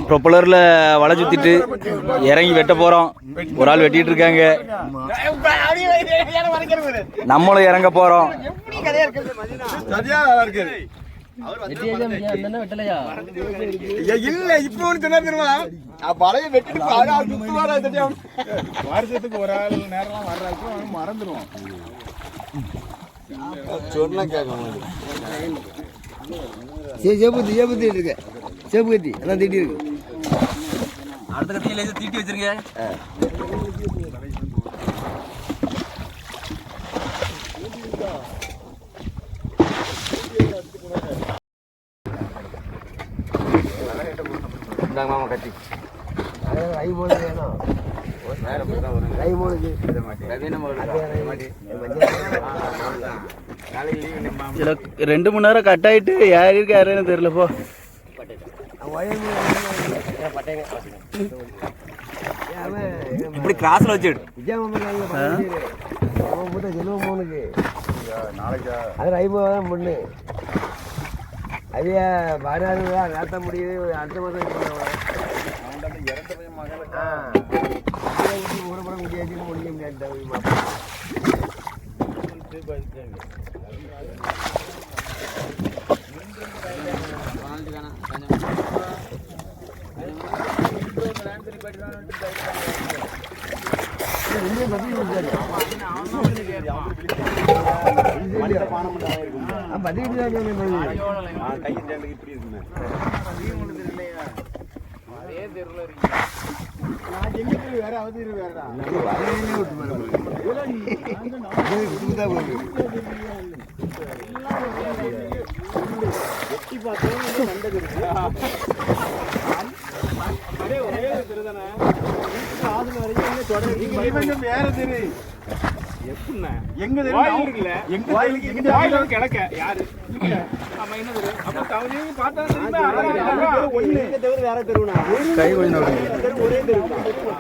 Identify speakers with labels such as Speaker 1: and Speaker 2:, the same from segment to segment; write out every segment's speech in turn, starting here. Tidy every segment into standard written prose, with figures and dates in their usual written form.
Speaker 1: ப்ரொப்பலர்ல வலை சுத்திட்டு இறங்கி வெட்ட போறோம். ஒரு ஆள் வெட்டிட்டு இருக்காங்க, நம்மளும் இறங்க போறோம்.
Speaker 2: வருஷத்துக்கு ஒரு ஆள் நேரம் வர்றதுக்கு மறந்துடுவோம்.
Speaker 3: சேபுத்தி இருக்கு, சேப்பு கத்தி எல்லாம் தீட்டி இருக்கு.
Speaker 1: அடுத்த கத்தியில தீட்டி வச்சிருக்க. மாமா கத்தி ரெண்டு மணி நேரம் கட் ஆயிட்டு யாரு இருக்கு யாருன்னு தெரியல. போ இப்படி கிராஸ்ல வச்சு
Speaker 3: பொண்ணு அதையா வராதுதான் நடத்த முடியுது. அடுத்த மாதம் முடியாது முடிய முடியாது.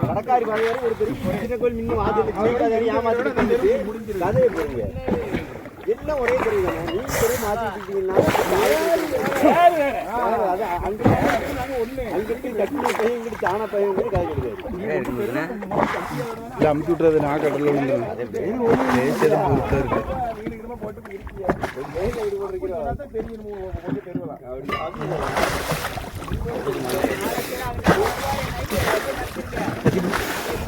Speaker 3: கடற்காரி ஒரு பெரிய கோயில் இன்னும் எல்லாம் ஒரே தெரியுது. நீங்க பெரிய மாத்திட்டீங்கன்னா சாண பையன் காய் கிடையாது.
Speaker 2: அமுத்தி விட்டுறது நான் கடலில் இருக்கு.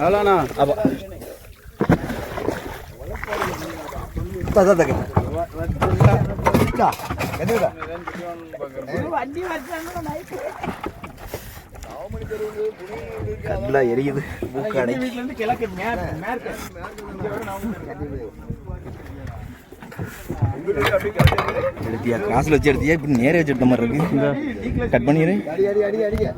Speaker 2: அவ்வளோண்ணா அப்போ
Speaker 1: எரியுது. எடுத்தியா காசுல வச்சு எடுத்தியா? இப்படி நேரே வச்சுட்ட மாதிரி இருக்கு. கட் பண்ணிடு.